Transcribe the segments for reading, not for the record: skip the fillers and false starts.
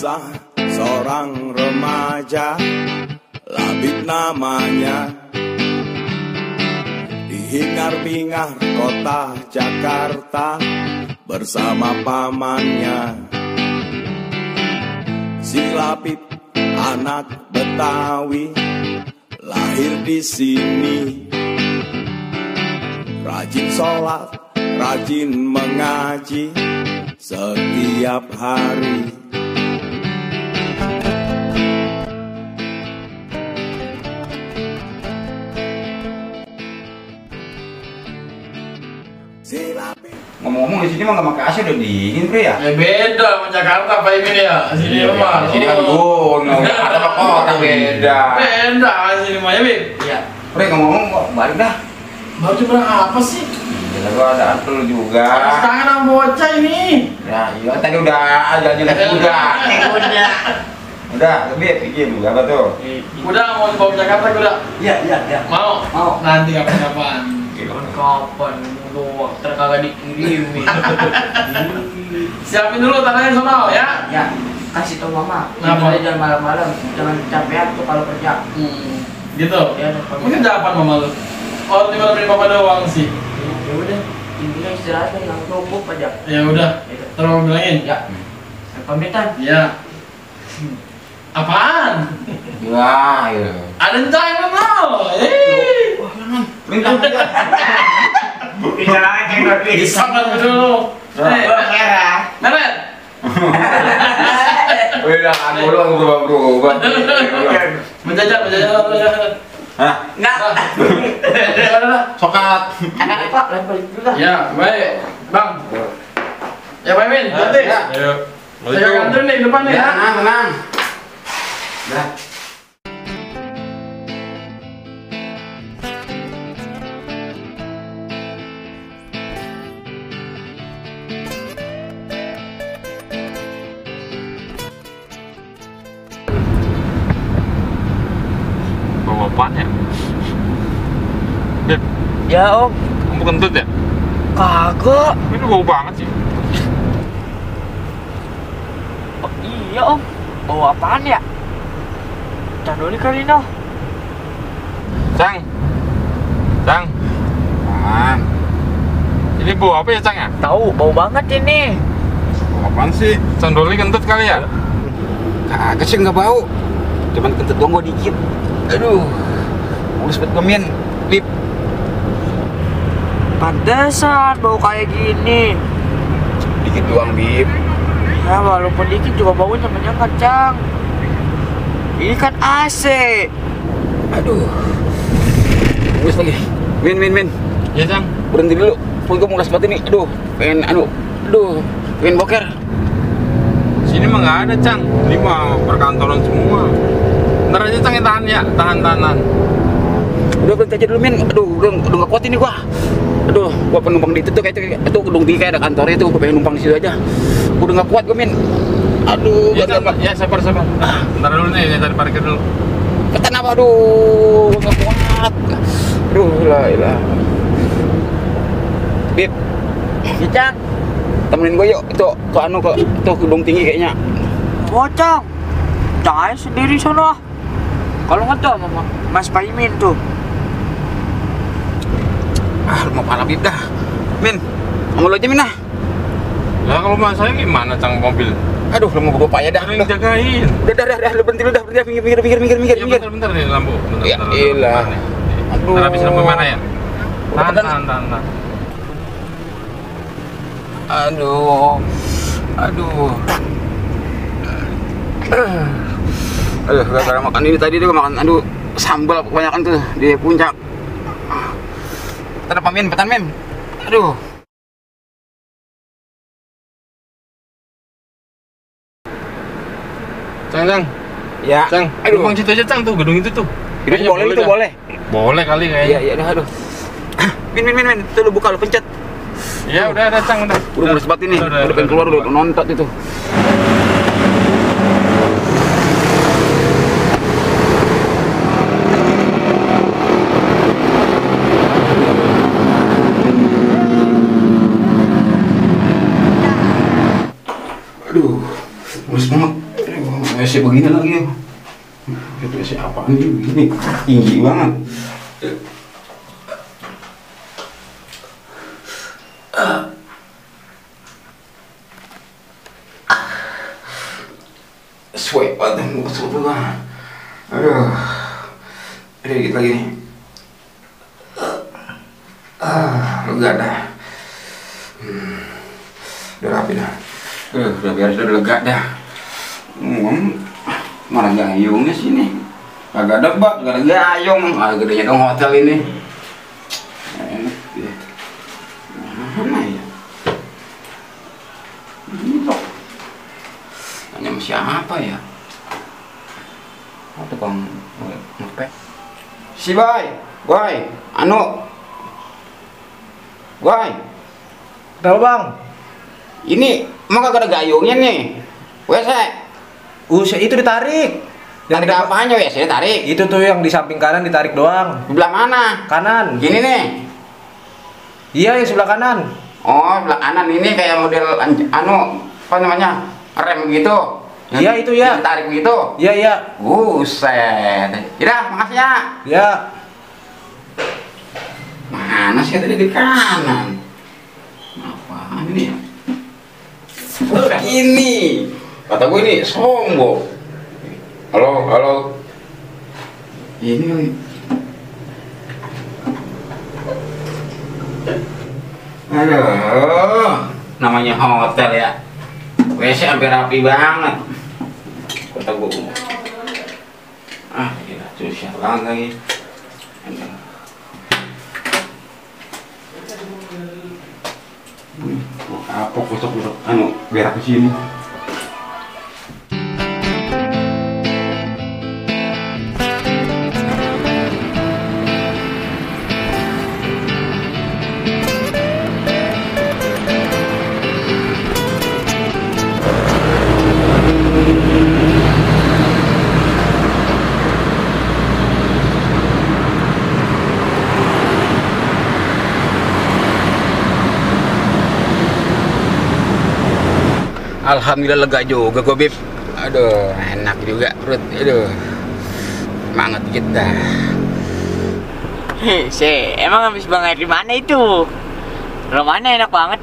Kisah seorang remaja, Labib namanya, di hingar-bingar kota Jakarta bersama pamannya. Si Labib anak Betawi, lahir di sini, rajin sholat, rajin mengaji setiap hari. Ngomong-ngomong di sini mah nggak pakai AC udah dingin bro ya? Ya beda sama Jakarta Pak Imin ya. Sini mah. Di sini kan gunung, ada apa kota beda. Beda sini mah ya Bim. Iya. Bro ngomong-ngomong kok balik dah. Baru coba apa sih? Gila gua ada apel juga. Tangan sama bocah ini. Ya iya tadi udah jalan-jalan udah. Udah, lebih pikir juga apa tuh? Udah mau dibawa ke Jakarta udah. Iya. Mau? Mau. Nanti kapan-kapan. Kapan doang terkagak dikirimin. Siapin dulu tangannya sono ya. Ya, kasih tau mama. Kenapa? Jangan malam-malam, jangan capean tuh kalau kerja. Gitu. Ya, Mungkin apa mama lu? Oh, tinggal beri papa doang sih. Ya udah, intinya istirahat yang numpuk aja. Ya udah. Terus bilangin. Ya. Pamitan. Ya. Apaan? Ya, iya. Ada jangan lo. Perintah aja. Bisa aja nanti. Disabar dulu. Merah. Meret. Udah kan dulu berubah. Menjajar. Hah? Enggak. Sokat. Pak, balik dulu dah. Ya, baik. Bang. Ya, Pak Imin, nanti. Ayo. Saya kantor nih depan nih. Ya, tenang. Dah. Bawa apaan ya? Beb, Ya, Om. kamu kentut ya? Kagak. Ini bau banget sih. Oh, iya, Om. Bawa apaan ya? Candoli kali noh. Cang. Ini bau apa ya, Cang ya? Tahu, bau banget ini. Bau apaan sih? Candoli kentut kali ya? Kagak sih nggak bau. Cuman kentut doang gua dikit. Aduh. Mulus banget gua min. Lip. Pantesan bau kayak gini. Dikit doang, Bib. Ya walaupun dikit juga baunya menyengat, Cang. Ini kan AC. Aduh. Mulus lagi. Min. Ya, Cang. Berhenti dulu. Pun gua mulus banget ini. Aduh, pengen boker. Sini mah nggak ada, Cang. Ini mah perkantoran semua. Ntar aja, Cang, tahan ya. Tahan. Udah berhenti aja dulu, Min. Aduh, udah nggak kuat ini gua. Aduh, gua penumpang di itu tuh kayak itu gedung 3 ada kantornya tuh, gua pengen numpang di situ aja. Gua udah nggak kuat gua, Min. Aduh, Ya, Cang, ya sabar. Ntar dulu nih, cari parkir dulu. Ketan apa? Aduh, gua nggak kuat. Aduh, ilah. Bib, Ya, Cang. temenin gua yuk. Itu gedung tinggi kayaknya. Oh, Cang. Cang aja sendiri sono. Kalau nggak tuh sama Mas Paimin tuh. Lu mau pala Bib dah. Min, sama lu aja, Min ah. Lah kalau mas saya gimana, Cang, mobil? Aduh, lu mau gua payah dah. Yang jagain. Udah, lu berhenti dulu dah. Minggir. Ya, bentar nih lampu. Bentar. Ya, iyalah. Aduh. Ntar habis lampu mana ya? Tahan. Aduh. Gara-gara makan ini tadi tuh makan sambal kebanyakan tuh di puncak. Petan Min. Aduh. Cang. Ya. Cang, numpang situ aja, Cang, tuh gedung itu tuh. Itu boleh itu dah. boleh. Boleh kali kayaknya. Iya, aduh. Min. Tuh lu buka lu pencet. Ya udah, Cang, udah. Udah mulai sebat ini. Udah pengen keluar udah nontot itu. Aduh, mulus banget. WC begini lagi ya. Itu WC apaan ini begini? Tinggi banget. Sweat badan gue kesel banget. Aduh, dikit lagi nih. Lega dah. Udah rapi dah. Udah beres, udah lega dah. Mana gayungnya sini? Kagak ada bak, gak ada gayung. Gedenya dong hotel ini. Enak ya. Mana ya? Ini loh. Tanya sama siapa ya? Oh, tukang ngepek. Si boy, anu. Boy. Kenapa bang? Ini emang kagak ada gayungnya nih. WC. Itu ditarik. Tarik apanya WC tarik? Itu tuh yang di samping kanan ditarik doang. Sebelah mana? Kanan. Gini nih. Iya yang sebelah kanan. Oh, sebelah kanan ini kayak model anu apa namanya? Rem gitu. Iya itu ya. Tarik begitu. Iya iya. Buset. Yaudah, makasih ya. Ya. Mana sih tadi di kanan? Apaan ini? Oh, ini. Kata gue ini sombong. Halo. Ini kali. Aduh, namanya hotel ya. WC hampir rapi banget. Kata gue. Gila, susah banget lagi. Apa kusuk anu berak ke sini. Alhamdulillah lega juga gue Bib. Aduh, enak juga perut. Aduh, semangat kita. Emang habis banget di mana itu? Kalau mana enak banget?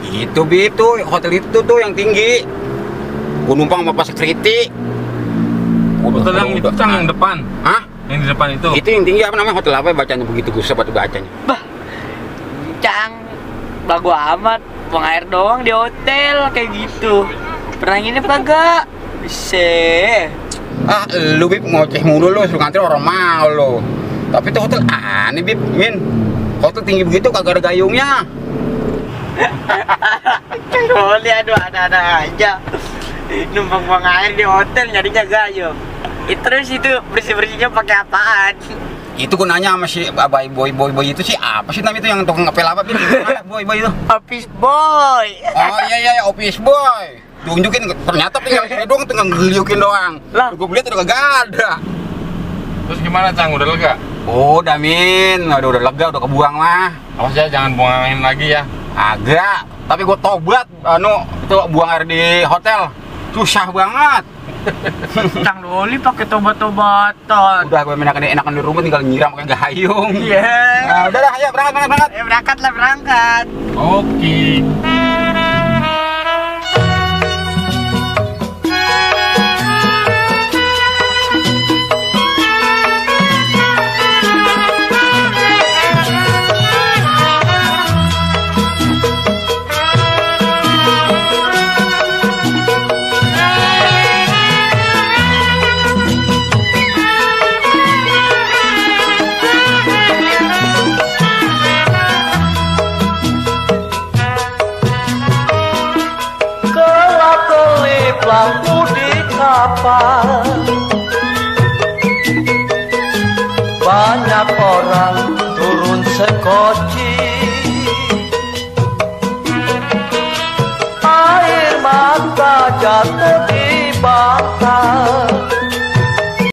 Itu Bib tuh, hotel itu tuh yang tinggi. Gue numpang sama Pak Security. Hotel yang itu Cang, yang depan. Hah? Yang di depan itu. Itu yang tinggi apa namanya? Hotel apa ya bacanya begitu? Gue sempat bacanya. Bah, Cang, bagus amat. Buang air doang di hotel kayak gitu. Pernah nginep kagak? Bisa. Lu Bib ngoceh mulu lu, suruh ngantri orang mau lu. Tapi itu hotel aneh Bib, Min. Hotel tinggi begitu kagak ada gayungnya. Boleh, aduh ada aja. Numpang buang air di hotel nyarinya gayung. Terus itu bersih-bersihnya pakai apaan? Itu gunanya sama si boy itu sih apa sih namanya itu yang tukang ngepel apa Bin? Boy itu. Office boy. Oh iya office boy. Tunjukin ternyata tinggal sini doang tinggal ngeliukin doang. Lah, gue lihat udah kagak ada. Terus gimana Cang, udah lega? Oh, Damin, udah lega, udah kebuang mah. Awas ya, jangan buangin lagi ya. Agak, tapi gue tobat itu buang air di hotel. Susah banget. Cang Doli pakai tobat-tobatan. Udah gue enakan di rumah tinggal nyiram pakai gayung. Iya. Nah, udah dah, ayo berangkat. Berangkat. Oke. Lampu di kapal, banyak orang turun sekoci, air mata jatuh di